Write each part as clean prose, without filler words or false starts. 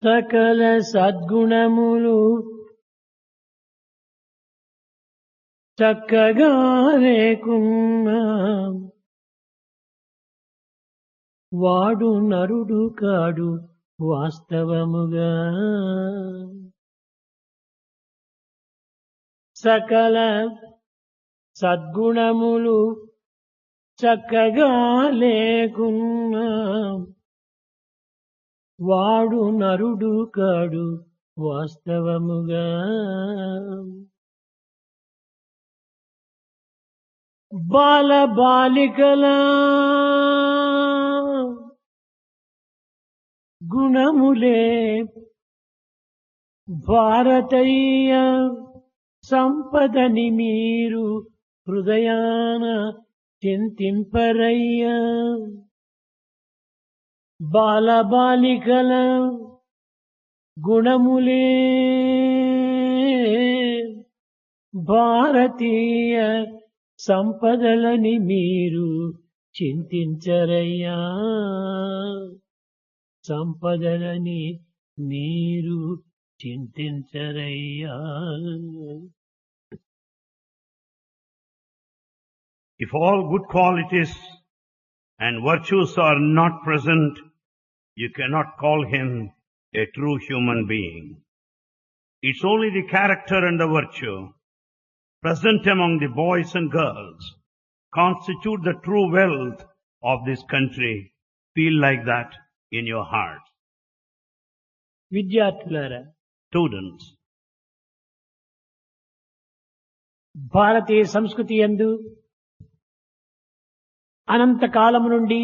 సకల సద్గుణములు చక్కగా లేకున్నా వాడు నరుడు కాడు వాస్తవముగా. సకల సద్గుణములు చక్కగా లేకున్నా వాడు నరుడు కాడు వాస్తవముగా. బాల బాలికల గుణములే భారతీయ సంపదని మీరు హృదయాన చింతింపరయ్యా. బాల బాలికల గుణములే భారతీయ సంపదలని మీరు చింతించరయ్యా. సంపదలని మీరు చింతించరయ్యా. If all good qualities and virtues are not present, you cannot call him a true human being. It's only the character and the virtue present among the boys and girls constitute the true wealth of this country. Feel like that in your heart. విద్యార్థులారా, Students, భారతీయ సంస్కృతి యందు అనంత కాలము నుండి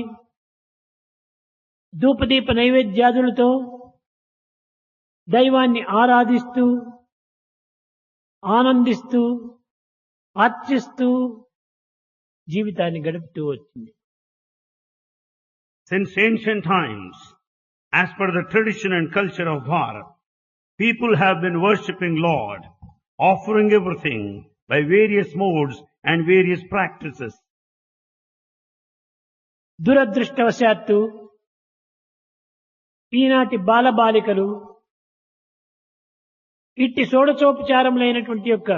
ధూపదీప నైవేద్యాదులతో దైవాన్ని ఆరాధిస్తూ ఆనందిస్తూ అర్చిస్తూ జీవితాన్ని గడుపుతూ వచ్చింది. since ancient times, as per the tradition and culture of Bharat, people have been worshipping Lord, offering everything by various modes and various practices. దురదృష్టవశాత్తు ఈనాటి బాలబాలికలు ఇట్టి షోడశోపచారములైనటువంటి యొక్క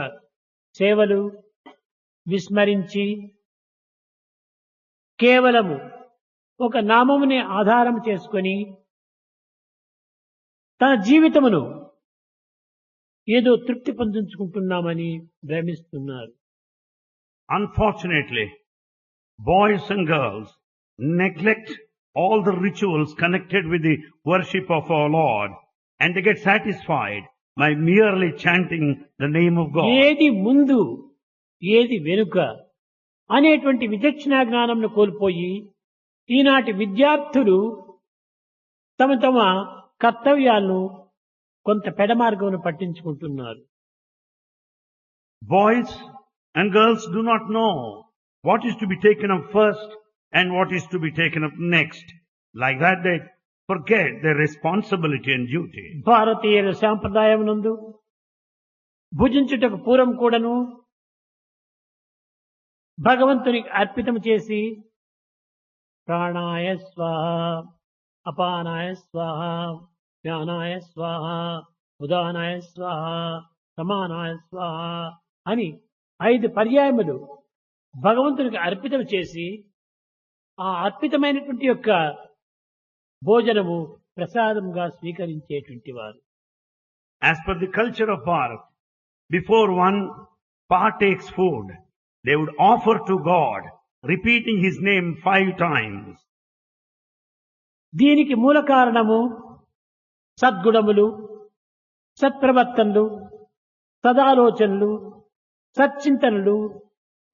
సేవలు విస్మరించి కేవలము ఒక నామముని ఆధారం చేసుకొని తన జీవితమును ఏదో తృప్తి పొందించుకుంటున్నామని భ్రమిస్తున్నారు. Unfortunately, boys and girls neglect all the rituals connected with the worship of our Lord, and they get satisfied by merely chanting the name of God. ఏది ముందు ఏది వెనుక అనేటువంటి విచక్షణా జ్ఞానంను కోల్పోయి ఈనాటి విద్యార్థులు తమ తమ కర్తవ్యాలను కొంత పెడమార్గమును పట్టించుకుంటున్నారు. Boys and girls do not know what is to be taken up first and what is to be taken up next. Like that, they forget their responsibility and duty. భారతీయుల సాంప్రదాయమునందు భుజించుటకు పూర్వం కూడాను భగవంతునికి అర్పితం చేసి ప్రాణాయ స్వాహ, అపానాయ స్వాహ, జ్ఞానాయ స్వాహ, ఉదానాయ స్వాహ, సమానాయ స్వాహ అని 5 పర్యాయములు భగవంతునికి అర్పితం చేసి ఆ అర్పితమైనటువంటి యొక్క భోజనము ప్రసాదంగా స్వీకరించేటువంటి వారు. As per the culture of Bharat, before one partakes food, they would offer to God, repeating his name 5 times. దీనికి మూల కారణము సద్గుణములు, సత్ప్రవర్తనలు, సదాలోచనలు, సచ్చింతనలు,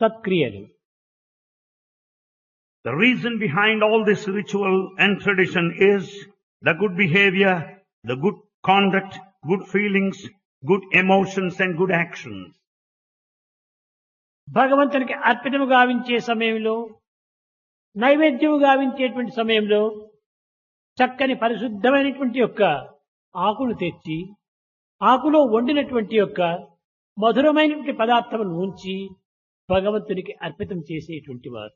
సత్క్రియలు. The reason behind all this ritual and tradition is the good behavior, the good conduct, good feelings, good emotions and good actions. భగవంతునికి అర్పితము గావించే సమయంలో, నైవేద్యము గావించేటువంటి సమయంలో చక్కని పరిశుద్ధమైనటువంటి యొక్క ఆకును తెచ్చి ఆకులో వండినటువంటి యొక్క మధురమైనటువంటి పదార్థమును ఉంచి భగవంతునికి అర్పితం చేసేటువంటి వారు.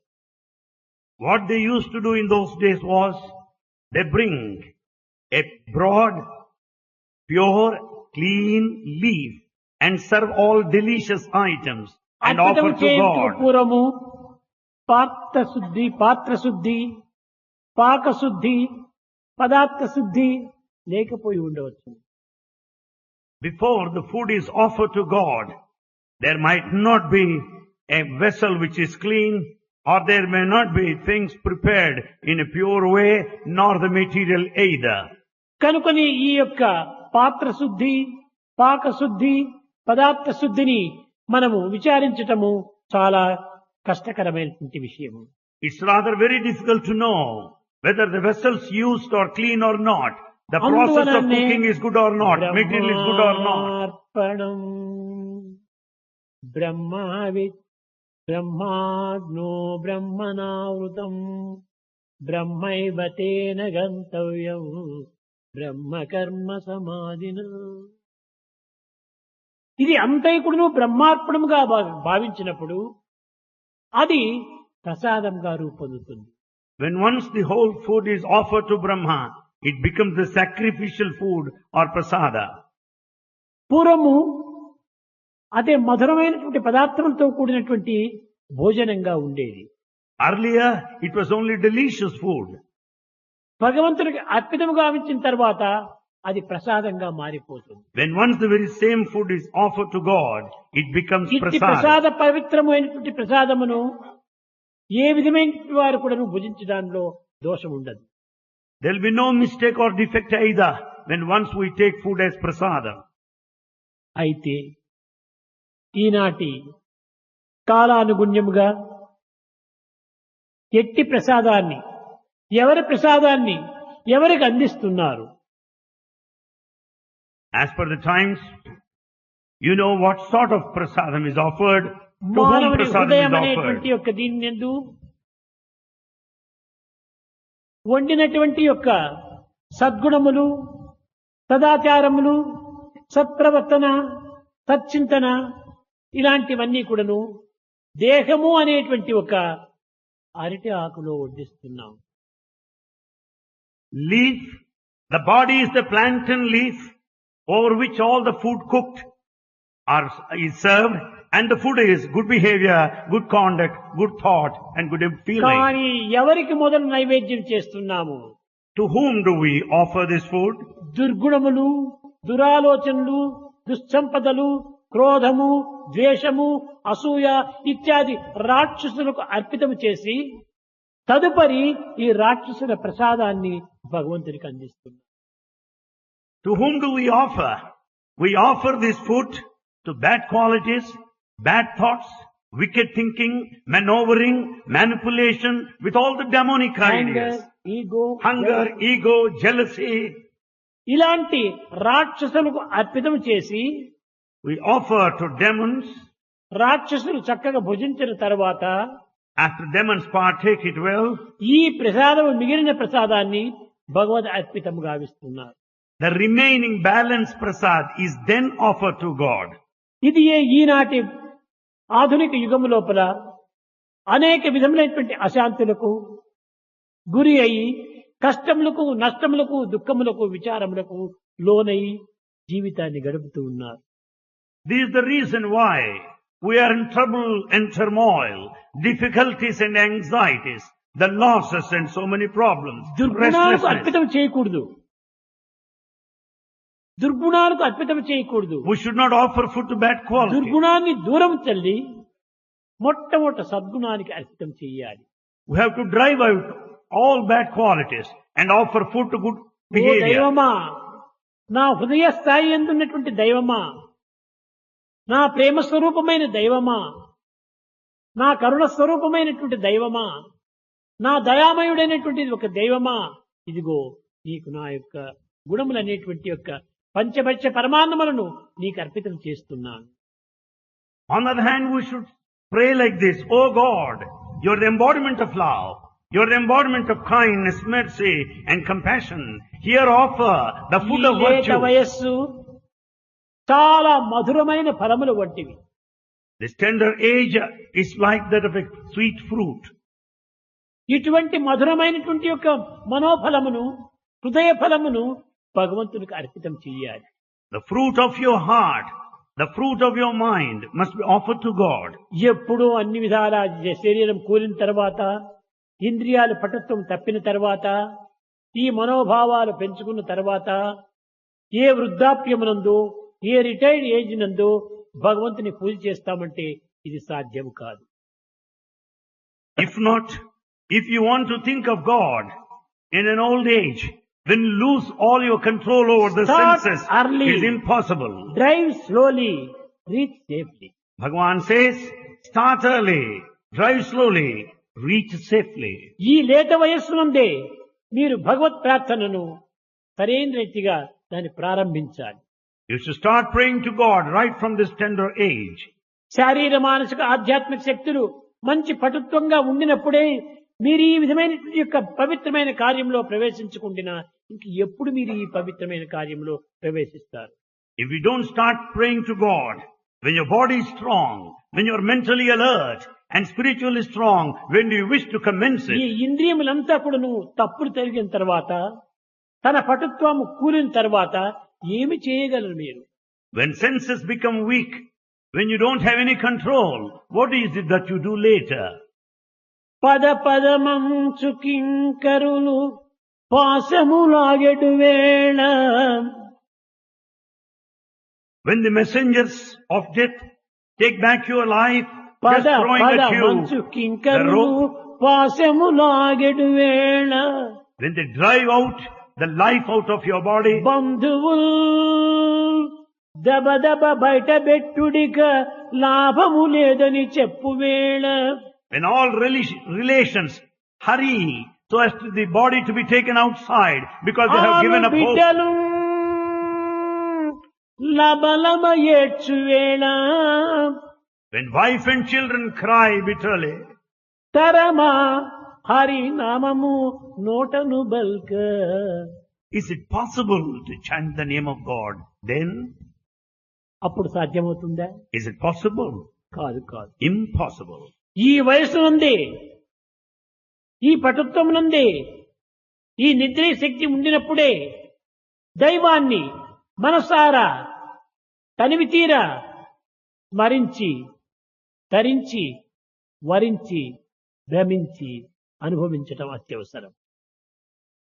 What they used to do in those days was, they bring a broad pure, clean leaf and serve all delicious items and అర్పితం offer to చేయుటకు God. పూర్వము పాత్రశుద్ధి పాకశుద్ధి పదార్థ శుద్ధి లేకపోయి ఉండవచ్చు. Before the food is offered to God, there might not be a vessel which is clean, or there may not be things prepared in a pure way, nor the material either. కనుకొని ఈ యొక్క పాత్ర శుద్ధి పాకశుద్ధి పదార్థ శుద్ధిని మనము విచారించటము చాలా కష్టకరమైనటువంటి విషయము. It's rather very difficult to know whether the vessels used are clean or not. The process of cooking is good or not. Material is good or not. బ్రహ్మార్పణం బ్రహ్మాగ్నో బ్రహ్మణావృతం బ్రహ్మైవ తేన గంతవ్యం బ్రహ్మకర్మ సమాధిన. ఇది అంతైకుడును బ్రహ్మార్పణముగా భావించినప్పుడు అది ప్రసాదంగా రూపొందుతుంది. When once the whole food is offered to Brahma, it becomes the sacrificial food or prasada. పూర్వము అదే మధురమైనటువంటి పదార్థాలతో కూడినటువంటి భోజనంగా ఉండేది. Earlier, it was only delicious food. భగవంతుడికి అర్పితముగా గావించిన తర్వాత అది ప్రసాదంగా మారిపోతుంది. When once the very same food is offered to God, it becomes ఇట్టి prasada. ప్రసాద పవిత్రమైనటువంటి ప్రసాదమును ఏ విధమైన వారు కూడా భుజించడంలో దోషం ఉండదు. There will be no mistake or defect either when once we take food as prasada. అయితే ఈనాటి కాలానుగుణ్యముగా ఎట్టి ప్రసాదాన్ని ఎవరికి అందిస్తున్నారు? As per the times, you know what sort of prasadam is offered, to whom మానవుని prasadam హృదయం is అనేటువంటి offered. యొక్క దీని యందు వండినటువంటి యొక్క సద్గుణములు సదాచారములు సత్ప్రవర్తన సచ్చింతన ఇలాంటివన్నీ కూడాను దేహము అనేటువంటి ఒక అరటి ఆకులో వడ్డిస్తున్నాం. Leaf, the body is the plantain leaf over which all the food cooked is served, and the food is good behavior, good conduct, good thought and good feeling. కానీ ఎవరికి మొదలు నైవేద్యం చేస్తున్నాము? To whom do we offer this food? దుర్గుణములు దురాలోచనలు దుస్సంపదలు క్రోధము ద్వేషము అసూయ ఇత్యాది రాక్షసులకు అర్పితం చేసి తదుపరి ఈ రాక్షసుల ప్రసాదాన్ని భగవంతునికి అందిస్తున్నాం. To whom do we offer? We offer this food to bad qualities, bad thoughts, wicked thinking, maneuvering, manipulation with all the demonic ideas. Hunger, ego, jealousy. ఇలాంటి రాక్షసులకు అర్పితం చేసి We offer to demons. రాక్షసులు చక్కగా భుజించిన తర్వాత After demons partake it well, ఈ ప్రసాదం మిగిలిన ప్రసాదాన్ని భగవద్ అర్పితం గావిస్తున్నారు. the remaining balance prasad is then offered to God. ఇది ఈనాటి ఆధునిక యుగము లోపల అనేక విధములైనటువంటి అశాంతులకు గురి అయి కష్టములకు నష్టములకు దుఃఖములకు విచారములకు లోనై జీవితాన్ని గడుపుతూ ఉన్నారు. This is the reason why we are in trouble and turmoil, difficulties and anxieties, the losses and so many problems, దుర్గుణాలకు restlessness. అర్పితం చేయకూడదు. దుర్గుణాలకు అర్పితం చేయకూడదు. We should not offer food to bad quality. దుర్గుణాన్ని దూరం తల్లి మొట్టమొదట సద్గుణానికి అర్పితం చేయాలి. We have to drive out all bad qualities and offer food to good oh behavior. దైవమా, నా హృదయ స్థాయి ఎందున్నటువంటి దైవమా, నా ప్రేమ స్వరూపమైన దైవమా, నా కరుణ స్వరూపమైనటువంటి దైవమా, నా దయామయుడైనటువంటి ఒక దైవమా, ఇదిగో నీకు నా యొక్క గుణములనేటువంటి యొక్క పంచభక్ష పరమాన్నములను నీకు అర్పితం చేస్తున్నాను. On the other hand, we should pray like this: Oh God, you are the embodiment of love. You are the embodiment of kindness, mercy and compassion. Here offer the food of ఈ లేత virtue. వయస్సు చాలా మధురమైన ఫలములు వంటివి. This tender age is like that of a sweet fruit. ఇటువంటి మధురమైనటువంటి యొక్క మనోఫలమును హృదయ ఫలమును భగవంతునికి అర్పితం చేయాలి. The fruit of your heart, the fruit of your mind must be offered to God. ఎప్పుడూ అన్ని విధాల శరీరం కూలిన తర్వాత, ఇంద్రియాలు పటుత్వం తప్పిన తర్వాత, ఈ మనోభావాలు పెంచుకున్న తర్వాత, ఏ వృద్ధాప్యమునందు, ఏ రిటైర్డ్ ఏజ్ నందు భగవంతుని పూజ చేస్తామంటే ఇది సాధ్యం కాదు. If not, if you want to think of God in an old age, then lose all your control over the Start senses. early. It is impossible. Drive slowly, reach safely. Bhagavan says, start early, drive slowly, reach safely. ఈ లేత వయస్సు నుండే మీరు భగవత్ ప్రార్థనను సరైన రీతిగా దాన్ని ప్రారంభించాలి. You should start praying to God right from this tender age. శారీర మానసిక ఆధ్యాత్మిక శక్తులు మంచి పటుత్వంగా ఉండినప్పుడే మీరు ఈ విధమైన యొక్క పవిత్రమైన కార్యంలో ప్రవేశించుకుంటున్నా ఇంక ఎప్పుడు మీరు ఈ పవిత్రమైన కార్యంలో ప్రవేశిస్తారు? If you don't start praying to God, when your body is strong, when you are mentally alert and spiritually strong, when do you wish to commence ఈ it? ఇంద్రియములంతా కూడా నువ్వు తప్పులు తిరిగిన తర్వాత, తన పటుత్వము కూలిన తర్వాత ఏమి చేయగలరు మీరు? When senses become weak, when you don't have any control, what is it that you do later? పద పదమంచు కింకరులు పాశములాగెడు వేళ, When the messengers of death take back your life, just పద throwing పద at మంచు you the కింకరులు rope, పాశములాగెడు వేళ, when they drive out the life out of your body, బంధువుల్ దబ దబ బయట బెట్టుడిక లాభము లేదని చెప్పు వేళ, when all relations hurry so as to the body to be taken outside because they have given up hope. బిడ్డలు లబలమ ఏడ్చు వేళ, When wife and children cry bitterly, తరమా హరి నామము నోటను బల్క, is it possible to chant the name of God then? అప్పుడు సాధ్యమవుతుందా? Is it possible? కాదు కాదు. Impossible. ఈ వయసు నుండి, ఈ పటుత్వం నుండి, ఈ నిద్రే శక్తి ఉండినప్పుడే దైవాన్ని మనసారా తనివి తీరా స్మరించి, తరించి, వరించి, భ్రమించి అనుభవించటం అత్యవసరం.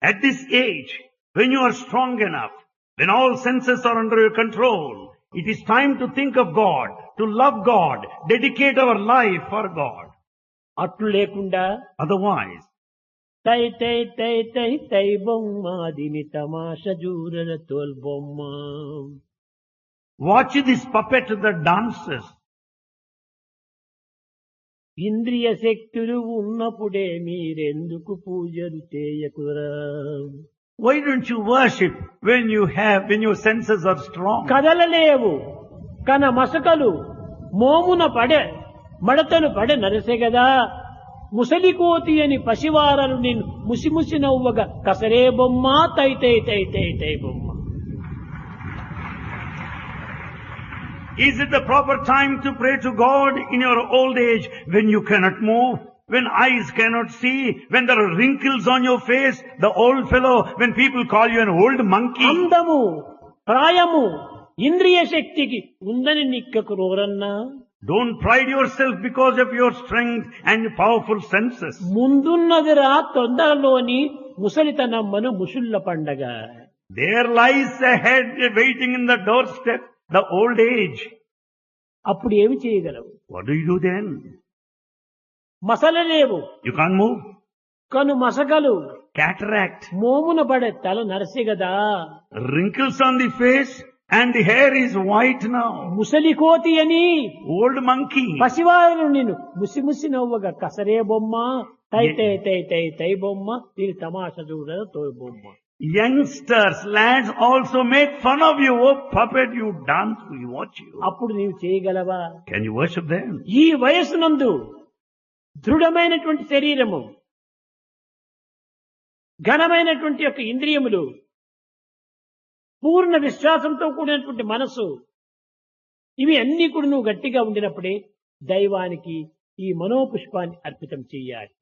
At this age, when you are strong enough, when all senses are under your control, it is time to think of God, to love God, dedicate our life for God. అట్లు లేకుండా Otherwise, తై తై తై తై తై బొమ్మ దిని తమాష జూరల తోల్ బొమ్మ, watch this puppet that dances. ఇంద్రియ శక్తులు ఉన్నప్పుడే మీరెందుకు పూజలు చేయకురా? Why don't you worship when your senses are strong? కదలలేవు కన మసకలు మోమున పడె మడతలు పడె నరసెగదా, ముసలికోతి అని పసివారలు నిన్ను ముసిముసి నవ్వగా కసరే బొమ్మ తై తై తై తై తై బొమ్మ. Is it the proper time to pray to God in your old age when you cannot move, when eyes cannot see, when there are wrinkles on your face, the old fellow, when people call you an old monkey? అందము ప్రాయము ఇంద్రియ శక్తికి ఉందని నిక్కకు రోరన్నా, Don't pride yourself because of your strength and powerful senses. ముందున్నదిరా తొందరలోని ముసలితనమ్మను ముసుళ్ళ పండగ. There lies ahead waiting in the doorstep, the old age. అప్పుడు ఏమి చేయగలవు? What do you do then? మసలలేవు You can't move. కను మసకలు Cataract. మోమున పడే తల నరసిగదా, Wrinkles on the face and the hair is white now. ముసలి కోతి అని Old monkey. పసివారు నిన్ను ముసిముసి నవ్వగా కసరే బొమ్మ తై తై తై తై తై బొమ్మ దీని తమాష చూడ తోయ బొమ్మ. Youngsters, lads also make fun of you. Oh puppet, you dance, we watch you. అప్పుడు నీవు చేయగలవా? Can you worship them? ఈ వయస్సునందు దృఢమైనటువంటి శరీరము, ఘనమైనటువంటి యొక్క ఇంద్రియములు, పూర్ణ విశ్వాసంతో కూడినటువంటి మనసు, ఇవి అన్ని కూడా నువ్వు గట్టిగా ఉండినప్పుడే దైవానికి ఈ మనోపుష్పాన్ని అర్పితం చెయ్యాలి.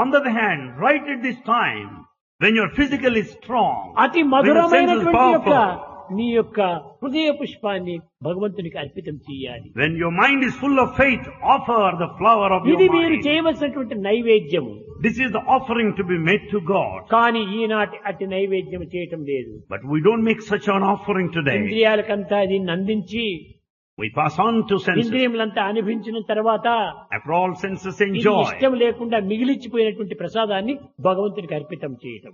On the other hand, right at this time, when you're physically strong, అతి when your sense is మధురమైనటువంటి యొక్క powerful, నీ యొక్క హృదయ పుష్పాన్ని భగవంతునికి అర్పితం చేయాలి. When your mind is full of faith, offer the flower of your ఇది మీరు mind. చేయవలసినటువంటి నైవేద్యము. This is the offering to be made to God. కానీ ఈనాటి అతి నైవేద్యం చేయటం లేదు. But we don't make such an offering today. ఇంద్రియాలకంతా దీన్ని అందించి We pass on to senses. ఇంద్రియములంతా అనుభవించిన తర్వాత After all senses ఇది enjoy, ఇష్టం లేకుండా మిగిలిచిపోయినటువంటి ప్రసాదాన్ని భగవంతునికి అర్పితం చేయటం.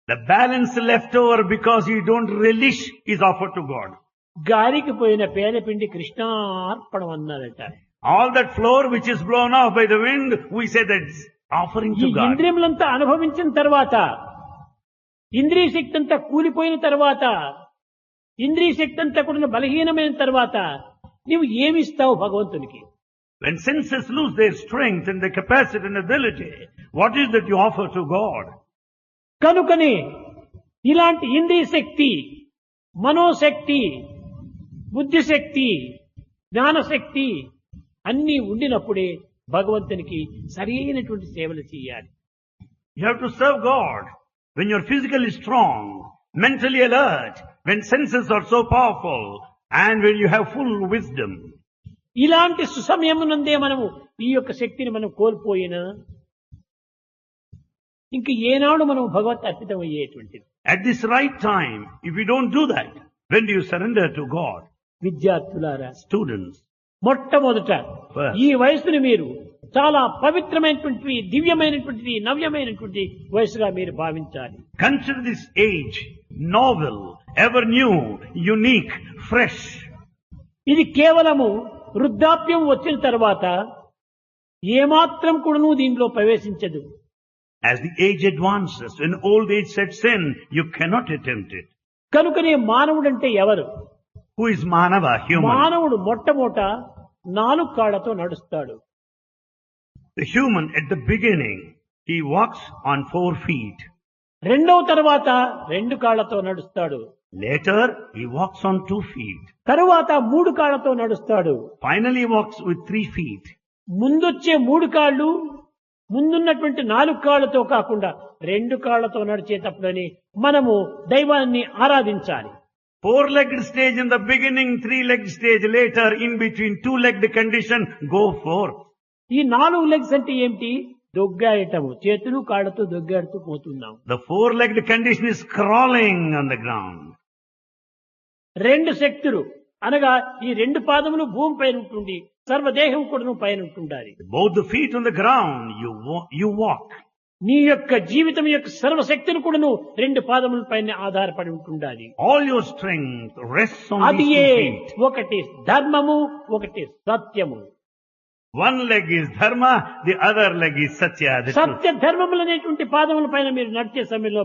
the balance left over because you don't relish is offered to God. గాలికి పోయిన పేనపిండి కృష్ణార్పణం అన్నారట. All that flour which is blown off by the wind, we say that's offering ఈ to God. ఇంద్రియములంతా అనుభవించిన తర్వాత, ఇంద్రియ శక్తి అంతా కూలిపోయిన తర్వాత, ఇంద్రియ శక్తి అంతా కూడా బలహీనమైన తర్వాత నీవు ఏమిస్తావు భగవంతునికి? When senses lose their strength and their capacity and ability, what is that you offer to God? కనుకనే ఇలాంటి ఇంద్రియ శక్తి, మనోశక్తి, బుద్ధిశక్తి, జ్ఞానశక్తి అన్నీ ఉండినప్పుడే భగవంతునికి సరైనటువంటి సేవలు చేయాలి. You have to serve God when you're physically strong, mentally alert, when senses are so powerful, and when you have full wisdom. ఇలాంటి సుసమయమునందే మనము ఈ యొక్క శక్తిని మనం కోల్పోయినా ఇంక ఏనాడు మనం భగవత్ అర్పితం అయ్యేటువంటిది. At this right time, if you don't do that, when do you surrender to God? విద్యార్థులారా, Students, మొట్టమొదట First. ఈ వయసుని మీరు చాలా పవిత్రమైనటువంటి, దివ్యమైనటువంటి, నవ్యమైనటువంటి వయసుగా మీరు భావించాలి. consider this age novel, ever new, unique, fresh. ఇది కేవలము వృద్ధాప్యం వచ్చిన తర్వాత ఏమాత్రం కూడాను దీనిలో ప్రవేశించదు. As the age advances, when old age sets in, you cannot attempt it. కనుకనే మానవుడంటే ఎవరు? Who is Manava, human? మానవుడు మొట్టమొదట 4 కాళ్లతో నడుస్తాడు. The human at the beginning, he walks on 4 feet. రెండవ తర్వాత 2 కాళ్లతో నడుస్తాడు. Later, he walks on 2 feet. తరువాత 3 కాళ్లతో నడుస్తాడు. Finally, he walks with 3 feet. ముందొచ్చే 3 కాళ్ళు ముందున్నటువంటి 4 కాళ్లతో కాకుండా 2 కాళ్లతో నడిచేటప్పుడని మనము దైవాన్ని ఆరాధించాలి. 4-legged stage in the beginning, 3-legged stage later, in between 2-legged condition, go forth. ఈ 4 లెగ్స్ అంటే ఏమిటి? దొగ్గాడటము, చేతులు కాళ్ళతో దొగ్గాడుతూ పోతున్నాం. The 4-legged condition is crawling on the ground. 2 శక్తులు అనగా ఈ 2 పాదములు భూమి పైన ఉంటుంది, సర్వదేహం కూడా పైన ఉంటుండాలి. Both the feet on the ground, you walk. నీ యొక్క జీవితం యొక్క సర్వశక్తిని కూడాను 2 పాదముల పైన ఆధారపడి ఉంటుండాలి. All your strength rests on అది these 2 feet. ఒకటి ధర్మము, ఒకటి సత్యము. One leg is dharma, the other leg is satya. the truth. సత్య ధర్మములు అనేటువంటి పాదముల పైన మీరు నడిచే సమయంలో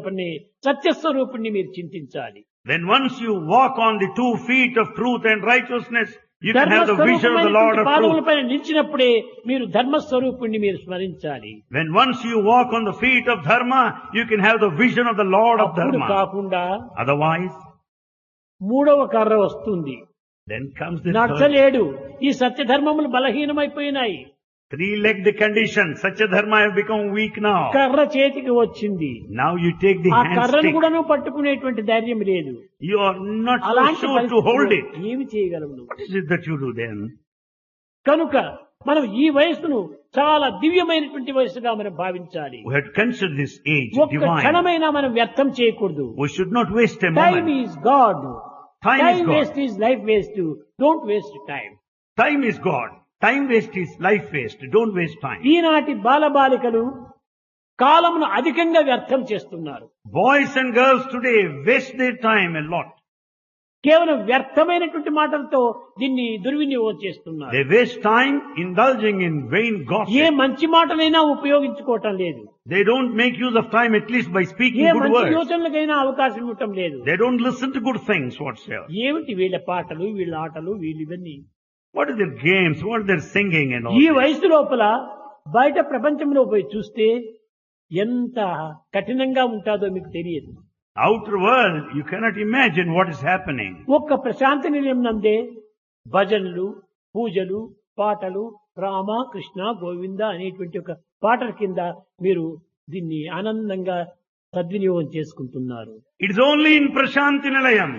సత్యస్వరూపుణ్ణి మీరు చింతించాలి. Then once you walk on the 2 feet of truth and righteousness, you can have the vision of the Lord of పాదముల truth. పైన నిలిచినప్పుడే మీరు ధర్మస్వరూపుణ్ణి మీరు స్మరించాలి. When once you walk on the feet of dharma, you can have the vision of the Lord of అప్పుడు dharma. కాకుండా Otherwise, 3వ కర్ర వస్తుంది. then comes the third. నడచలేడు. ఈ సత్య ధర్మములు బలహీనమైపోయినాయి. 3-legged condition. Such a dharma have become weak now. కర్ర చేతికి వచ్చింది. Now you take the ఆ hand కర్రను stick. కూడాను పట్టుకునేటువంటి ధైర్యం లేదు. You are not so అలాంటి sure to hold it. పరిస్థితిలో ఏమి చేయగలము నువ్వు? What is it that you do then? కనుక మనం ఈ వయస్సును చాలా దివ్యమైనటువంటి వయస్సుగా మనం భావించాలి. We have to consider this age ఒక్క divine. క్షణమైనా మనం వ్యర్థం చేయకూడదు. We should not waste a time moment. Is God. Time is time God. Waste is life waste. Don't waste time. Time is God. Time waste is life waste. Don't waste time. ఈనాటి బాలబాలికలు కాలమును అధికంగా వ్యర్థం చేస్తున్నారు. Boys and girls today waste their time a lot. కేవలం వ్యర్థమైనటువంటి మాటలతో దీన్ని దుర్వినియోగం చేస్తున్నారు. They waste time indulging in vain A gossip. మంచి మాటలైనా ఉపయోగించుకోవటం లేదు. They don't make use of time at least by speaking A good మంచి words. యోచనలకైనా అవకాశం ఇవ్వటం లేదు. They don't listen to good things whatsoever. ఏమిటి వీళ్ళ పాటలు, వీళ్ళ ఆటలు, వీళ్ళు ఇవన్నీ? What are their games? What are their singing and all ఈ this? వయసు లోపల బయట ప్రపంచంలో పోయి చూస్తే ఎంత కఠినంగా ఉంటాదో మీకు తెలియదు. Outer world, you cannot imagine what is happening. ఒక్క ప్రశాంతి నిలయం నందే భజనలు, పూజలు, పాటలు, రామ కృష్ణ గోవింద అనేటువంటి ఒక పాటల కింద మీరు దీన్ని ఆనందంగా సద్వినియోగం చేసుకుంటున్నారు. It is only in Prashanti Nilayam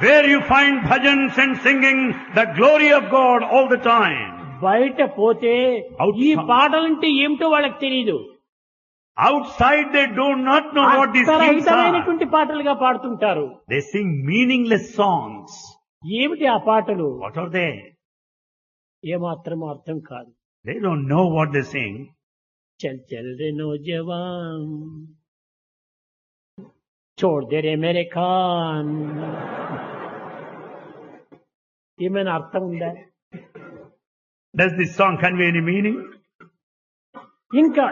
where you find bhajans and singing the glory of God all the time. బయట పోతే Outside. ఈ పాటలంటే ఏమిటో వాళ్ళకి తెలియదు. Outside they do not know what these hymns are. అర్థరహితమైనటువంటి పాటలుగా పాడుతుంటారు. They sing meaningless songs. ఏమిటి ఆ పాటలు? What are they? ఏమాత్రం అర్థం కాదు. They don't know what they sing. చల్ చల్ రే నౌజవాన్ छोड़ दे रे मेरे खान. ఏమైనా అర్థం ఉందా? Does this song convey any meaning? ఇంకా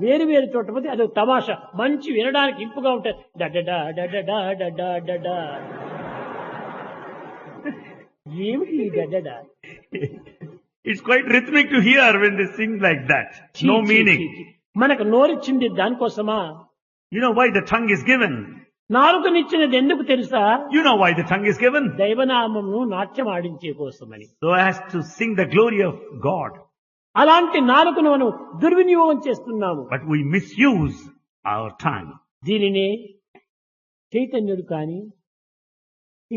వేరు వేరు చోట పోతే అది తమాషా మంచి వినడానికి ఇంపుగా ఉంటుంది. డడడా డడడా డడా డడా. ఏమిటి ఈ డడడా? It's quite rhythmic to hear when they sing like that. No meaning. మనకు నోరిచ్చింది దానికోసమా? You know why the tongue is given? నాలుకనిచ్చినది ఎందుకు తెలుసా? You know why the tongue is given? దైవనామమును నాట్యం ఆడించే కోసమని. So as to sing the glory of God. అలాంటి నాలుకను మనం దుర్వినియోగం చేస్తున్నాము. But we misuse our tongue. దీనిని చైతన్యుడు కాని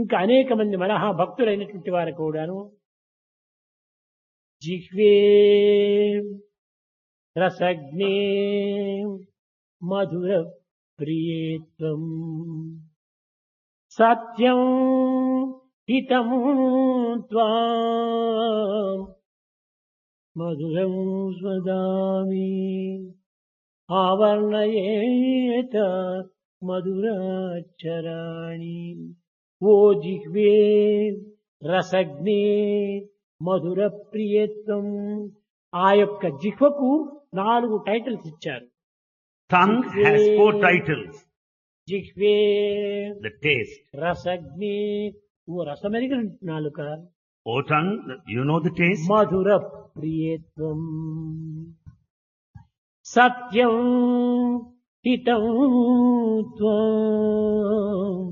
ఇంకా అనేక మంది మహా భక్తులైనటువంటి వారు కూడాను జిహ్వే రసజ్ఞే మధుర ప్రియేత్వం సత్యం హితం త్వాం మధురం స్వదామి ఆవర్ణయేత మధురాక్షరాణి. ఓ జిహ్వే రసజ్ఞే మధుర ప్రియత్వం. ఆ యొక్క జిహ్వకు 4 టైటిల్స్ ఇచ్చారు. Tongue has 4 titles. జిహ్వే The taste. రసజ్ఞే ఓ రసమెరిగిన నాలుక. O tongue, you know the taste? మధుర ప్రియత్వం సత్యం హితం త్వం.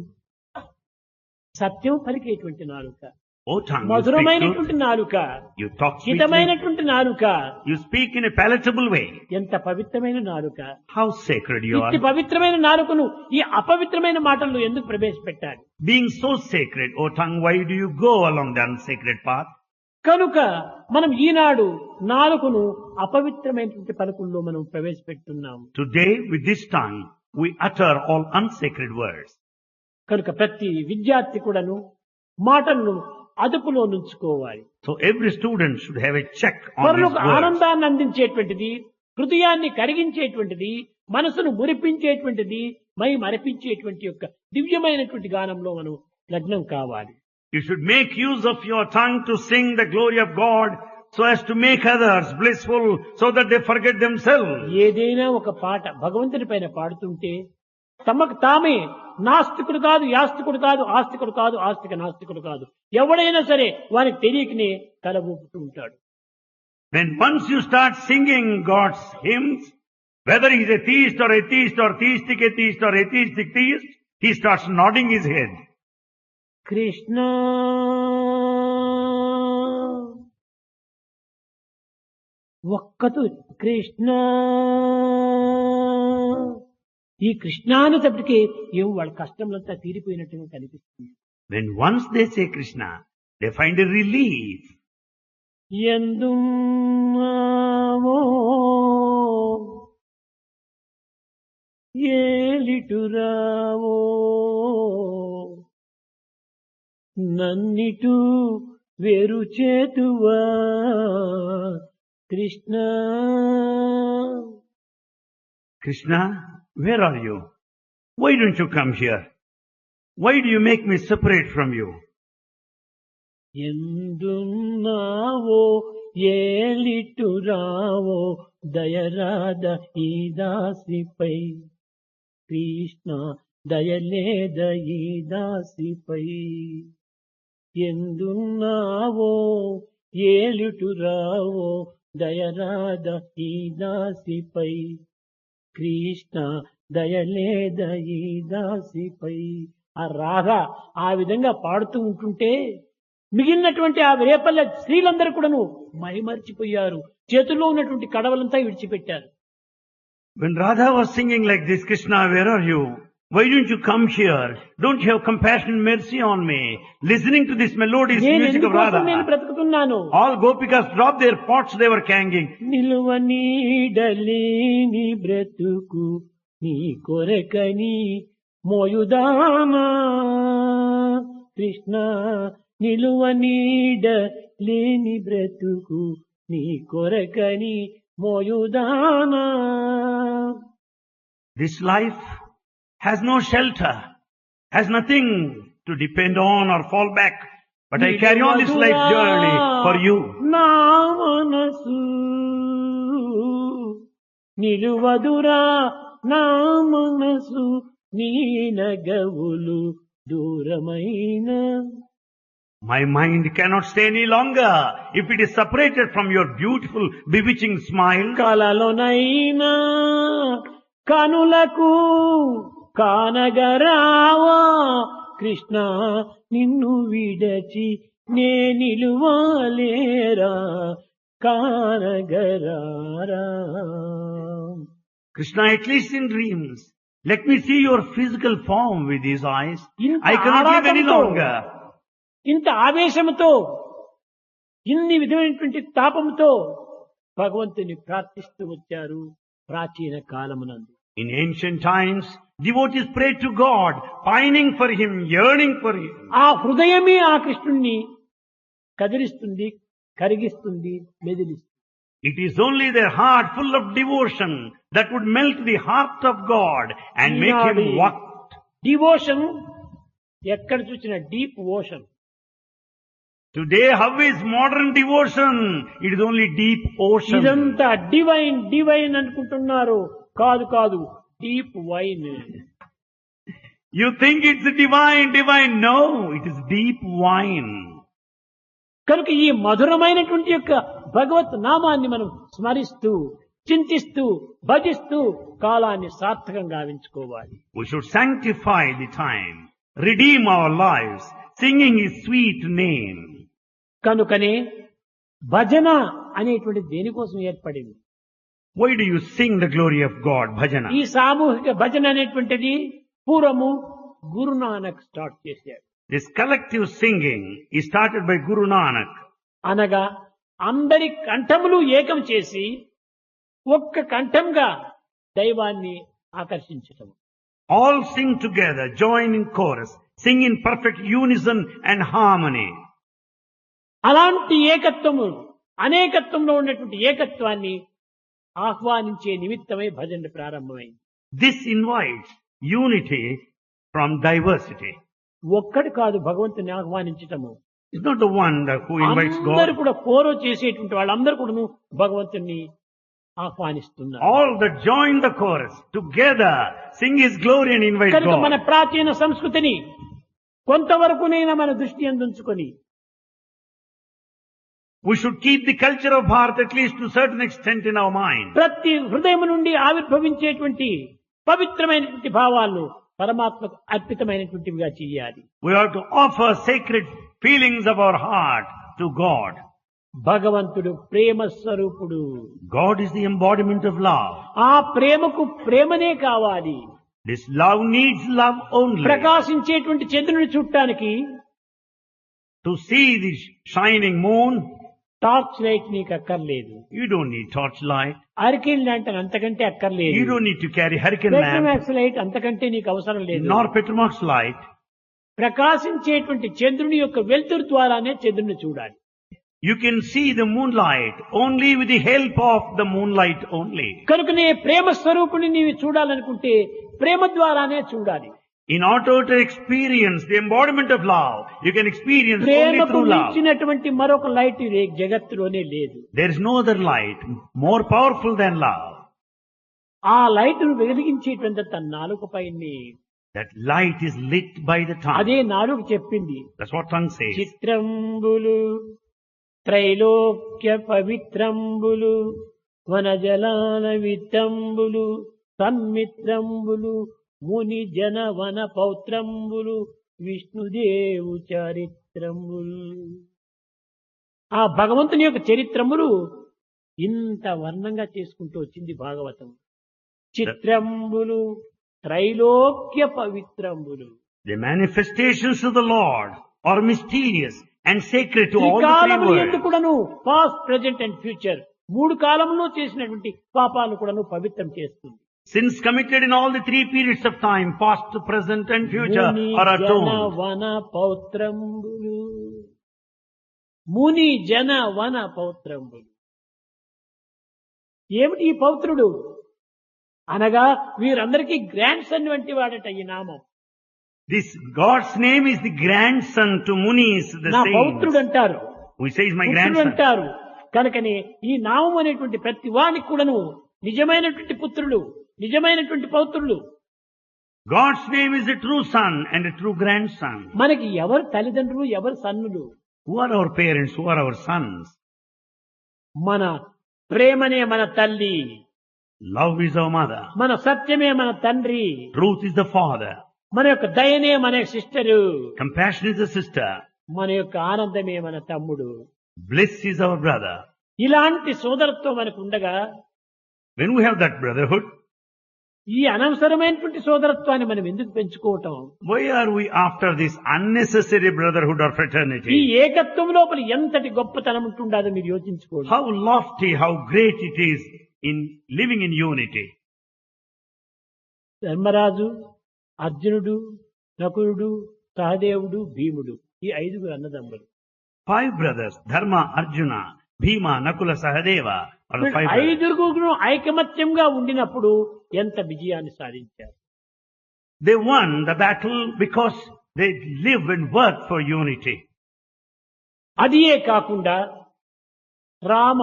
సత్యం పలికేటువంటి నాలుక, O tongue, మధురమైనటువంటి నాలుక, you talk sweetly. హితమైనటువంటి నాలుక. You speak in a palatable way. ఎంత పవిత్రమైన నాలుక. How sacred you ఇట్టి are. పవిత్రమైన నాలుకను ఈ అపవిత్రమైన మాటల్లో ఎందుకు ప్రవేశపెట్టాడు? Being so sacred, O tongue, why do you go along the unsacred path? కనుక మనం ఈనాడు నాలుకను అపవిత్రమైనటువంటి పలుకుల్లో మనం ప్రవేశపెడుతున్నాము. Today, with this tongue, we utter all unsacred words. కనుక ప్రతి విద్యార్థి కూడాను మాటలను అదుపులో నుంచుకోవాలి. So every student should have a check on his పరులకు words. ఆనందాన్ని అందించేటువంటిది, హృదయాన్ని కరిగించేటువంటిది, మనసును మురిపించేటువంటిది, మై మరిపించేటువంటి యొక్క దివ్యమైనటువంటి గానంలో మనం లగ్నం కావాలి. You should make use of your tongue to sing the glory of God so as to make others blissful so that they forget themselves. ఏదైనా ఒక పాట భగవంతుని పైన పాడుతుంటే తమకు తామే నాస్తికుడు కాదు, యాస్తికుడు కాదు, ఆస్తికుడు కాదు, ఆస్తిక నాస్తికుడు కాదు, ఎవడైనా సరే వారికి తెలియకనే తల ఊపుతూ ఉంటాడు. When once you start singing God's hymns, whether he's a theist or theistic atheist or atheistic theist, he starts nodding his head. Krishna ఒక్కతు Krishna. ఈ కృష్ణానేటప్పటికీ ఏమో వాళ్ళ కష్టంలంతా తీరిపోయినట్టుగా కనిపిస్తుంది. When once they say Krishna, they find a relief. ఎందున్నావో ఏలిటురావో నన్నిటు వేరు చేతువా Krishna. Krishna, where are you? Why don't you come here? Why do you make me separate from you? ఎందున్నావో ఏలిటురావో దయరాద ఈ దాసిపై కృష్ణ, దయలేద ఈ దాసిపై. ఎందున్నావో ఏలిటురావో దయరాద ఈ దాసిపై కృష్ణ, దయలేద ఈ దాసిపై. ఆ రాధ ఆ విధంగా పాడుతూ ఉంటుంటే మిగిలినటువంటి ఆ రేపల్లె స్త్రీలందరూ కూడాను మైమరిచిపోయారు. చేతుల్లో ఉన్నటువంటి కడవలంతా విడిచిపెట్టారు. When Radha was singing like this, Krishna, where are you? Why don't you come here? Don't you have compassion and mercy on me? Listening to this melodious నేను music of ఎందుకోసం నేను Radha. బ్రతుకుతున్నాను? All gopikas dropped their pots they were carrying. నిలువ నీడలేని బ్రతుకు నీ కొరకని మోయుదానా కృష్ణ, నిలువ నీడ లేని బ్రతుకు నీ కొరకని మోయుదానా. This life has no shelter, has nothing to depend on or fall back. But I carry on this life journey for you. నా మనసు నిలువదురా, నా మనసు నీ నగవులు దూరమైన. My mind cannot stay any longer if it is separated from your beautiful, bewitching smile. కలలోనైనా కనులకు కానగరావా కృష్ణ, నిన్ను విడచి నే నిలువలేరా కానగరారా. Krishna, at least in dreams, let me see your physical form with these eyes. ఇంత I cannot live any ఆరాటంతో, longer. ఇంత ఆవేశంతో, ఇన్ని విధమైనటువంటి తాపంతో భగవంతుని ప్రార్థిస్తూ వచ్చారు ప్రాచీన కాలమునందు. In ancient times, devotees prayed to God, pining for Him, yearning for Him. ఆ హృదయమే ఆ కృష్ణుణ్ణి కదిలిస్తుంది, కరిగిస్తుంది, మెదిలిస్తుంది. It is only their heart full of devotion that would melt the heart of God and make Him walk. Devotion ఎక్కడ చూసిన deep ocean. Today, how is modern devotion? It is only deep ocean. ఇదంతా divine divine అనుకుంటున్నారు. కాదు కాదు, deep wine. You think it's divine, divine. No, it is deep wine. కనుక ఈ మధురమైనటువంటి యొక్క భగవత్ నామాన్ని మనం స్మరిస్తూ, చింతిస్తూ, భజిస్తూ కాలాన్ని సార్థకంగా గావించుకోవాలి. We should sanctify the time, redeem our lives, singing His sweet name. కనుకనే భజన అనేటువంటి దేనికోసం ఏర్పడింది? Why do you sing the glory of God, bhajana? ఈ సామూహిక భజన అనేటువంటిది పూర్వము గురునానక్ స్టార్ట్ చేశాడు. This collective singing is started by Guru Nanak. అనగా అందరి కంఠములు ఏకం చేసి ఒక్క కంఠంగా దైవాన్ని ఆకర్షించటం. All sing together, join in chorus, sing in perfect unison and harmony. అలాంటి ఏకత్వము, అనేకత్వంలో ఉన్నటువంటి ఏకత్వాన్ని ఆహ్వానించే నిమిత్తమై భజన ప్రారంభమైంది. This invites unity from diversity. ఒక్కడు కాదు భగవంతుని ఆహ్వానించటము. It's not the one who invites అందరూ God. కూడా ఫోరో చేసేటువంటి వాళ్ళందరూ కూడా భగవంతుని ఆహ్వానిస్తున్నారు. All that join the chorus together sing His glory and invite కనుక మన God. ప్రాచీన సంస్కృతిని కొంతవరకునైనా మన దృష్టి అందుంచుకొని We should keep the culture of Bharat at least to a certain extent in our mind. ప్రతి హృదయం నుండి ఆవిర్భవించేటువంటి పవిత్రమైనటువంటి భావాలను పరమాత్మకు అర్పితమైనటువంటివిగా చేయాలి. We have to offer sacred feelings of our heart to God. భగవంతుడు ప్రేమ స్వరూపుడు. God is the embodiment of love. ఆ ప్రేమకు ప్రేమనే కావాలి. This love needs love only. ప్రకాశించేటువంటి చంద్రుని చూడటానికి To see the shining moon, torch light నీకు అక్కర్లేదు. you don't need torchlight. Hurricane lantern అంతకంటే అక్కర్లేదు. You don't need to carry hurricane lamp, Petromax light అంతకంటే నీకు అవసరం లేదు. nor Petromax light. ప్రకాశించేటువంటి చంద్రుని యొక్క వెలుతురు ద్వారానే చంద్రుని చూడాలి. You can see the moonlight only with the help of the moonlight only. కనుకనే ప్రేమ స్వరూపుని నీవు చూడాలనుకుంటే ప్రేమ ద్వారానే చూడాలి. In order to experience the embodiment of love, you can experience only ప్రేమకు through love. మించినటువంటి మరొక లైట్ ఈ జగత్తులోనే లేదు. There is no other light more powerful than love. ఆ లైట్ ను వెలిగించేటువంటి తన నాలుక పైనే. That light is lit by the అదే tongue. నాలుక చెప్పింది. That's what tongue says. చిత్రంబులు త్రైలోక్య పవిత్రంబులు వనజలాల విత్తంబులు సమ్మిత్రంబులు ముని జన వన పౌత్రంబులు విష్ణుదేవు చరిత్రములు. ఆ భగవంతుని యొక్క చరిత్రములు ఇంత వర్ణంగా చేసుకుంటూ వచ్చింది భాగవతం. చిత్రంబులు త్రైలోక్య పవిత్రంబులు. The manifestations of the Lord are mysterious and sacred to ఈ all the three కాలములు worlds. ఎందుకు కూడాను పాస్ట్, ప్రెజెంట్ అండ్ ఫ్యూచర్ 3 కాలంలో చేసినటువంటి పాపాలను కూడాను పవిత్రం చేస్తుంది. Sins committed in all the 3 periods of time, past, present and future, Muni are జన atoned. వన పౌత్రంబులు. ముని జన వన పౌత్రంబులు. ఏమిటి ఈ పౌత్రుడు అనగా వీరందరికీ గ్రాండ్ సన్ వంటి వాడట ఈ నామం. This God's name is the grandson to Munis, the నా saints. పౌత్రుడు అంటారు, Who says my పుత్రుడు grandson? అంటారు. కనుకనే ఈ నామం అనేటువంటి ప్రతి వానికి కూడాను నిజమైనటువంటి పుత్రులు, నిజమైనటువంటి పౌత్రులు. God's name is a true son and a true grandson. మనకి ఎవరు తల్లిదండ్రులు, ఎవరు సన్నులు? Who are our parents? Who are our sons? మన ప్రేమనే మన తల్లి, Love is our mother. మన సత్యమే మన తండ్రి, Truth is the father. మన యొక్క దయనే మన sister, Compassion is the sister. మన యొక్క ఆనందమే మన తమ్ముడు. Bliss is our brother. ఇలాంటి సోదరత్వం మనకు ఉండగా When we have that brotherhood, ఈ అనవసరమైనటువంటి సోదరత్వాన్ని మనం ఎందుకు పెంచుకోవటం? why are we after this unnecessary brotherhood or ఈ fraternity? ఏకత్వం లోపల ఎంతటి గొప్పతనం ఉంటుండదో మీరు యోచించుకోండి. How lofty, how great it is in living in unity. Dharmaraju, అర్జునుడు, నకులుడు, సహదేవుడు, భీముడు, ఈ 5 అన్నదమ్ములు. 5 brothers, Dharma, Arjuna, Bhima, Nakula, Sahadeva, are the 5 brothers. 5 ఐకమత్యంగా ఉండినప్పుడు ఎంత విజయాన్ని సాధించారు. They won the battle because they live and work for unity. అదియే కాకుండా రామ,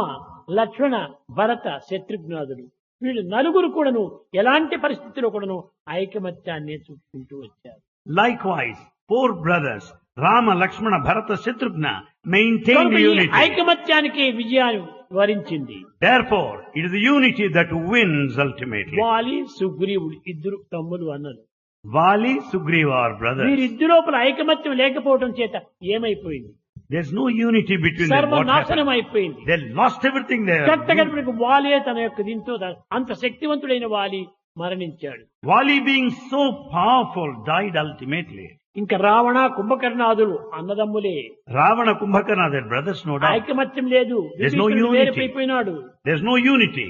లక్ష్మణ, భరత, శత్రుఘ్నాదులు వీళ్ళు 4 కూడాను ఎలాంటి పరిస్థితిలో కూడాను ఐకమత్యాన్ని చూపుకుంటూ వచ్చారు. Likewise, 4 brothers, Rama, Lakshmana, Bharata, Shatrughna, maintained కనుక ఈ unity. ఐకమత్యానికి విజయాన్ని వరించింది. Therefore, it is the unity that wins ultimately. వాలి, సుగ్రీవుడు 2 తమ్ములు అన్నారు. Vali, Sugriva are brothers. వీరిద్దరి లోపల ఐకమత్యం లేకపోవడం చేత ఏమైపోయింది? There's no unity between them. What సర్వనాశనం happened? అయిపోయింది. They lost everything there. కట్టగడపడికి వాలే తన యొక్క దీంతో అంత శక్తివంతుడైన వాలి మరణించాడు. Vali being so powerful died ultimately. ఇంకా Ravana, కుంభకర్ణాదులు అన్నదమ్ములే. Ravana, Kumbhakarna, their brothers, no doubt. ఐకమత్యం లేదు. There's no విభీషణుడు unity. వేరైపోయినాడు. There's no unity.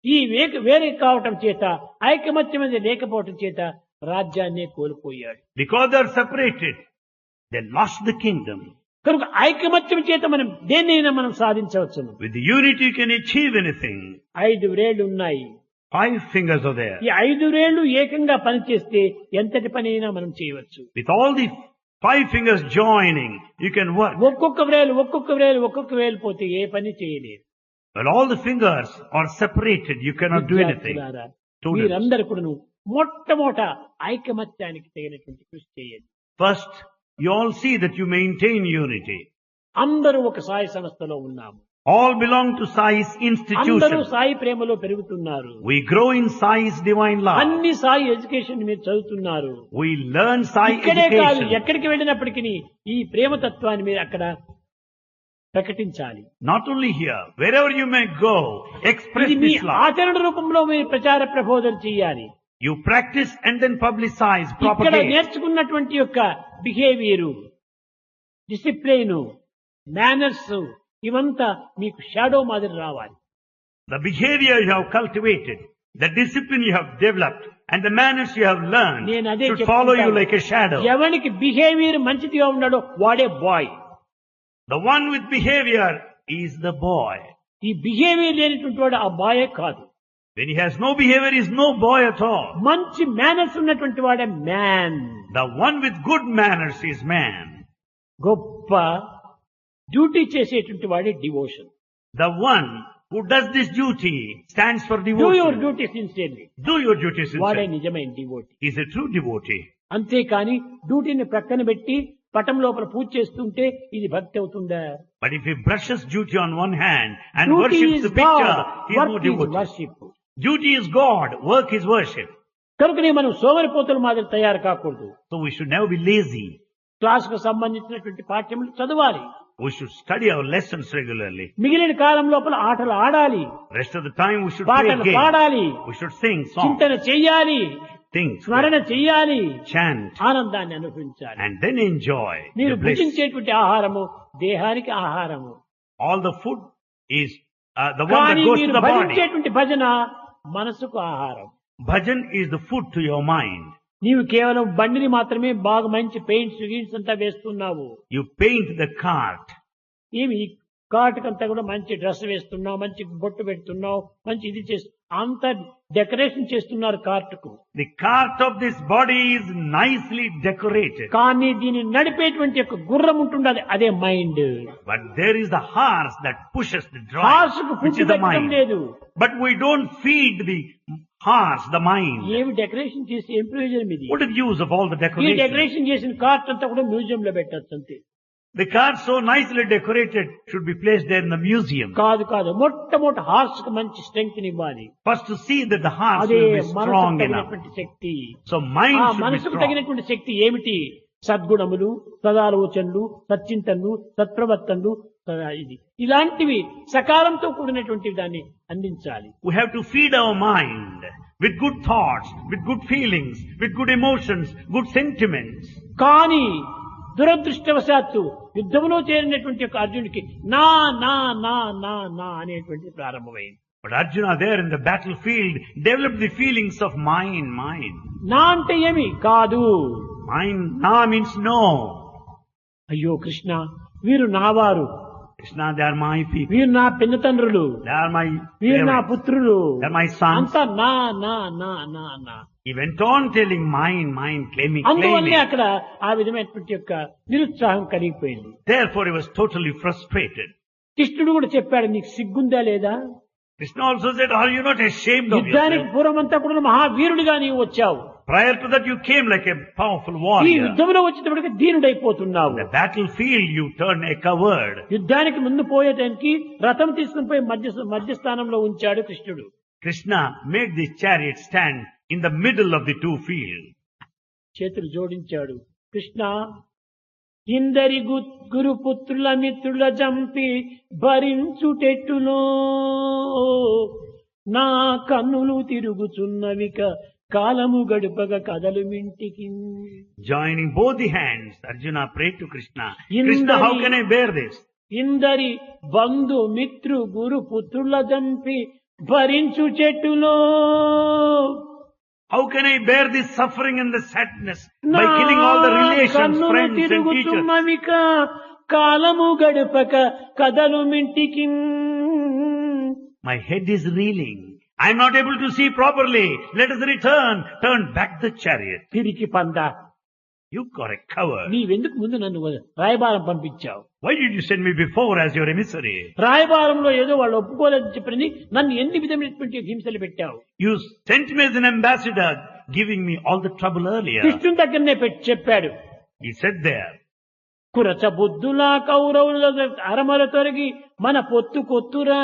ఈ వేరే కావటం చేత ఐకమత్యం అనేది లేకపోవటం చేత రాజ్యాన్నే కోల్పోయాడు. Because they are separated, they lost the kingdom. కనుక ఐకమత్యం చేత మనం దేన్నైనా మనం సాధించవచ్చును. With the unity you can achieve anything. 5 వేళ్లు ఉన్నాయి. 5 fingers are there. ఈ 5 వేళ్లు ఏకంగా పనిచేస్తే ఎంతటి పని అయినా మనం చేయవచ్చు. With all the 5 fingers joining, you can work. ఒక్కొక్క వేలు పోతే ఏ పని చేయలేదు. When all the fingers are separated, you cannot do anything. విద్యార్థులారా, Students. మీరందరూ కూడాను మొట్టమొదట ఐకమత్యానికి తగినటువంటి కృషి చేయండి. First, you all see that you maintain unity. అందరూ ఒక సాయి సంస్థలో ఉన్నాము. All belong to Sai's అందరూ institution. సాయి ప్రేమలో పెరుగుతున్నారు. We grow in Sai's divine love. అన్ని సాయి ఎడ్యుకేషన్ మీరు చదువుతున్నారు. We learn Sai ఇక్కడే కాదు, education. ఎక్కడికి వెళ్ళినప్పటికీ ఈ ప్రేమ తత్వాన్ని మీరు అక్కడ ప్రకటించాలి. Not only here, wherever you may go, express ఇది మీ this love. ఆచరణ రూపంలో మీరు ప్రచార ప్రబోధన చేయాలి. You practice and then publicize, ఇక్కడ propagate. నేర్చుకున్నటువంటి యొక్క బిహేవియరు, డిసిప్లైన్, మేనర్స్ ఇవంతా మీకు షాడో మాదిరి రావాలి. The behavior you have cultivated, the discipline you have developed, and the manners you have learned నేను అదే should follow you చెప్తుంటాను. like a shadow. ఎవరికి బిహేవియర్ మంచిదిగా ఉన్నాడో వాడే boy. The one with behavior is the boy. ఈ behaviour లేనటువంటి వాడు ఆ బాయే కాదు. When he has no behavior, he is no boy at all. మంచి మేనర్స్ ఉన్నటువంటి వాడే man. The one with good manners is man. గొప్ప డ్యూటీ చేసేటువంటి వాడే devotion. The one who does this duty stands for do your devotion. Duty sincerely. Do your duty వాడే sincerely. నిజమైన devotee. He is a true devotee. అంతేకాని డ్యూటీని ప్రక్కన పెట్టి పటం లోపల పూజ చేస్తుంటే ఇది భక్తి అవుతుందా? But if he brushes duty on one hand and duty worships is the picture, God, he is no work is devotee. Worship. Duty is God, work is worship. కనుకనే మనం సోమరిపోతుల మాదిరి తయారు కాకూడదు. So we should never be lazy. Class కు సంబంధించినటువంటి పాఠ్యములు చదవాలి. We should study our lessons regularly. మిగిలిన కాలం లోపల ఆటలు ఆడాలి, Rest of the time we should play పాటలు games. పాడాలి, We should sing songs. చింతన చెయ్యాలి. think, స్మరణ చెయ్యాలి, chant, ఆనందాన్ని అనుభవించాలి. and then enjoy మీరు the bliss. భుజించేటువంటి ఆహారము దేహానికి ఆహారము, All the food is the one that కానీ goes to మీరు the body. భజించేటువంటి భజన మనసుకు ఆహారం. Bhajan is the food to your mind. నీవు కేవలం బండిని మాత్రమే బాగా మంచి పెయింట్స్ గీన్స్ అంతా వేస్తున్నావు. You paint the cart. ఏమి కాటుకంతా కూడా మంచి డ్రెస్ వేస్తున్నావు, మంచి బొట్టు పెడుతున్నావు, మంచి ఇది చేస్తు అంత డెకరేషన్ చేస్తున్నారు కార్టుకు. The cart of this body is nicely decorated. కానీ దీన్ని నడిపేటువంటి యొక్క గుర్రం ఉంటుండాలి, అదే mind. But there is the horse that pushes the horse drive, కు which ఫుడ్ is the పెట్టడం mind. లేదు. But we don't feed the horse, the mind. ఏమి డెకరేషన్ చేసి ఏం ప్రయోజనం ఇది? What is the use of all the ఈ decoration? Decoration చేసిన కార్ట్ అంతా కూడా మ్యూజియం లో పెట్టచ్చు అంతే. The cart so nicely decorated should be placed there in the museum. కాదు కాదు, మొట్టమొదటి హార్స్ కు మంచి స్ట్రెంగ్త్ ఇవ్వాలి. First to see that the horse అదే will be మనసుకు strong enough. తగినటువంటి శక్తి. So mind ఆ should be మనసుకు strong. తగినటువంటి శక్తి ఏమిటి? సద్గుణములు, సదాలోచనలు, సచ్చింతనలు, సత్ప్రవర్తనలు, ఇది ఇలాంటివి సకాలంతో కూడినటువంటి దాన్ని అందించాలి. We have to feed our mind with good thoughts, with good feelings, with good emotions, good sentiments. కానీ దురదృష్టవశాత్తు యుద్ధంలో చేరినటువంటి యొక్క అర్జునుడికి నా నా నా నా నా అనేటువంటిది ప్రారంభమైంది. But Arjuna there in the battlefield developed the feelings of mine, mine. నా అంటే ఏమి కాదు. Mine, na means no. అయ్యో కృష్ణ, వీరు నావారు, Krishna, they are my people. వీరు నా పిన్నతండ్రులు, They are my వీరు నా parents. పుత్రులు, They are my sons. అంతా నా నా నా నా నా. He went on telling mine, mine, claiming, అందువల్లే claiming. అక్కడ ఆ విధమైనటువంటి యొక్క నిరుత్సాహం కలిగిపోయింది. Therefore he was totally frustrated. కృష్ణుడు కూడా చెప్పాడు, నీకు సిగ్గుందా లేదా? Krishna also said, are you not ashamed of యుద్ధానికి yourself? పూర్వమంతా కూడా మహావీరుడిగా నీవు వచ్చావు, Prior to that you came like a powerful ఈ warrior. యుద్ధంలో వచ్చేటప్పటికి దీనుడైపోతున్నావు. On the battlefield you turn a coward. యుద్ధానికి ముందు పోయేటానికి రథం తీసుకుని పోయి మధ్యస్థానంలో ఉంచాడు కృష్ణుడు. Krishna made the chariot stand in the middle of the two fields. చేతులు జోడించాడు. కృష్ణ, ఇందరి గురుపుత్రుల మిత్రుల జంపి భరించుటెట్టులో నా కన్నులు తిరుగుచున్నవిక కాలము గడుపగ కదలు మింటికి. Joining both the hands, Arjuna prayed to Krishna. Krishna, how can I bear this? ఇందరి బంధు మిత్రు గురు పుత్రుల జంపి భరించు చెట్టులో How can I bear this suffering and the sadness by killing all the relations, friends and teachers? తిరుగుతున్నవిక కాలము గడుపక కదలు మింటికి. My head is reeling. I am not able to see properly. Let us return. Turn back the chariot. తిరిగి పంద, You got a coward. నీవెందుకు ముందు నన్ను రాయబారం పంపించావు? Why did you send me before as your emissary? రాయబారంలో ఏదో వాళ్ళు ఒప్పుకోలేదని చెప్పని నన్ను ఎన్ని విధమైనటువంటి హింసలు పెట్టావు. You sent me as an ambassador, giving me all the trouble earlier. కృష్ణుని దగ్గరనే చెప్పాడు. He said there, కురచ బుద్ధులా కౌరవుల అరమల తొలగి మన పొత్తు కొత్తురా.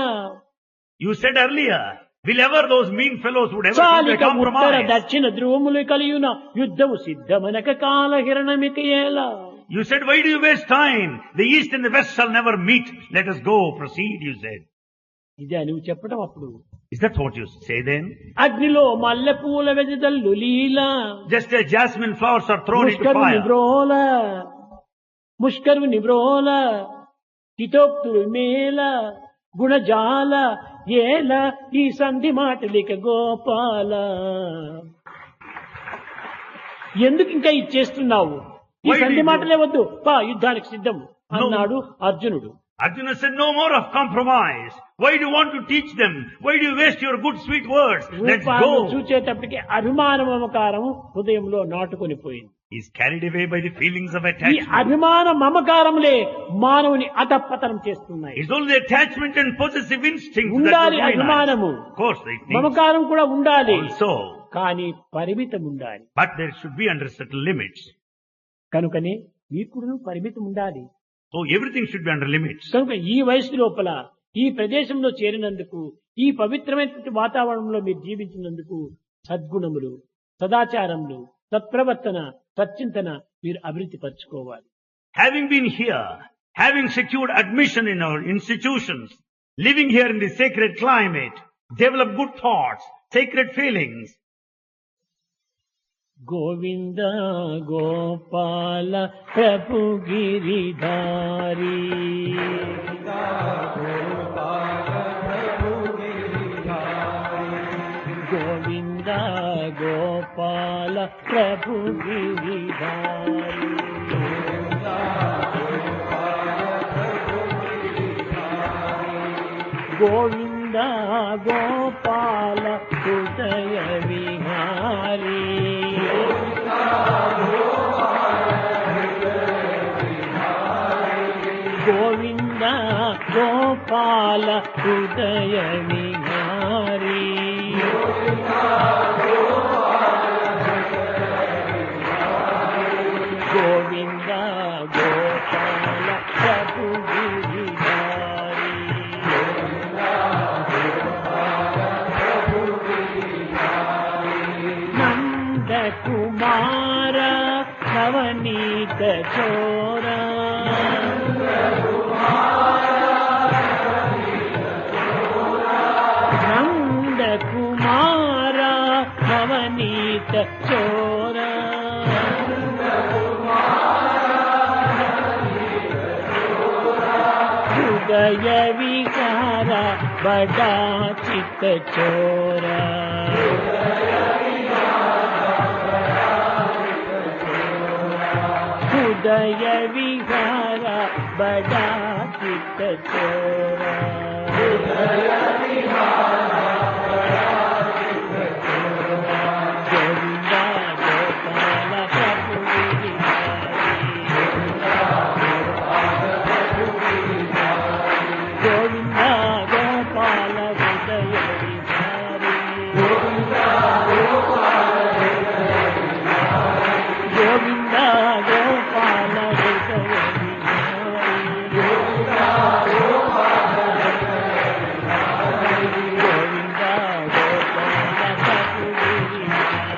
you said earlier, will ever those mean fellows would ever come to a చాలిక Uttara compromise? దక్షిణ ధ్రువములు కలియున యుద్ధము సిద్ధమనక కాలహిరణమిక ఎలా. You said, why do you waste time? The east and the west shall never meet. Let us go, proceed, you said. ఇదే నువ్వు చెప్పడం అప్పుడు. Is that what you say then? అగ్నిలో మల్లె పూల వెదజల్లు లీలా Just as jasmine flowers are thrown into ముష్కరుని fire. బ్రోల ముష్కరుని బ్రోల హితోక్తులు మేల గుణజాల ఏల ఈ సంధి మాటలిక గోపాల. ఎందుకు ఇంకా ఇది చేస్తున్నావు? ఈ Why సంధి did you- మాటలే వద్దు, పా యుద్ధానికి సిద్ధం అన్నాడు అర్జునుడు. Arjuna said, no more of compromise. Why do you want to teach them? Why do you waste your good sweet words? Let's రూపాన్ని go. చూచేటప్పటికి అభిమాన మమకారం హృదయంలో నాటుకొని పోయింది. He's carried away by the feelings of ఈ attachment. అభిమాన మమకారములే మానవుని అధపతనం చేస్తున్నాయి. It's only the attachment and possessive instinct that ఉండాలి will ruin us. అభిమానము, Of course, it needs మమకారం కూడా ఉండాలి, also. కానీ పరిమితం ఉండాలి. But there should be under certain limits. కనుకనే మీకు కూడా పరిమితం ఉండాలి. So everything should be under limits. కనుక ఈ వయసు లోపల ఈ ప్రదేశంలో చేరినందుకు, ఈ పవిత్రమైనటువంటి వాతావరణంలో మీరు జీవించినందుకు సద్గుణములు, సదాచారములు, సత్ప్రవర్తన, సచ్చింతన మీరు అభివృద్ధి పరచుకోవాలి. Having been here, having secured admission in our institutions, living here in the sacred climate, develop good thoughts, sacred feelings, Govinda Gopala ప్రభు గిరిధారి గోవింద గోపాల ప్రభు గిరిధారి గోవింద గోపాల హృదయ విహారీ గోవింద గోపాల హృదయ విహారీ గోవింద గోపాల ప్రభు గిరిధారి నంద కుమార నవనీత చోరా నంద కుమార నవనీత చోరా హృదయ విహార బడా చిత్త చోరా హృదయ విహార బడా చిత్త చోరా గోవింద గోపాల ప్రభు గిరిధారి గోవింద గోపాల హృదయ విహారీ గోవింద గోపాల హృదయ విహారీ గోవింద గోపాల ప్రభు గిరిధారి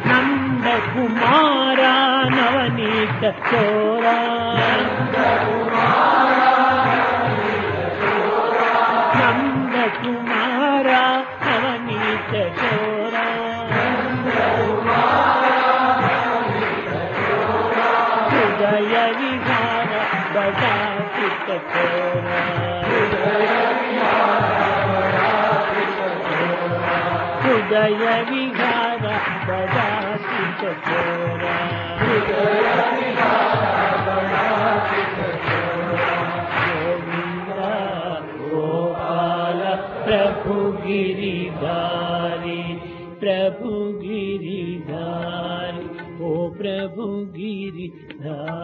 నంద కుమార నవనీత చోరా నంద కుమార నవనీత చోరా హృదయ విహార బడా చిత్త చోరా హృదయ విహార బడా చిత్త చోరా గోవింద గోపాల ప్రభు గిరిధారి ప్రభు గిరిధారి ఓ ప్రభు గిరిధారి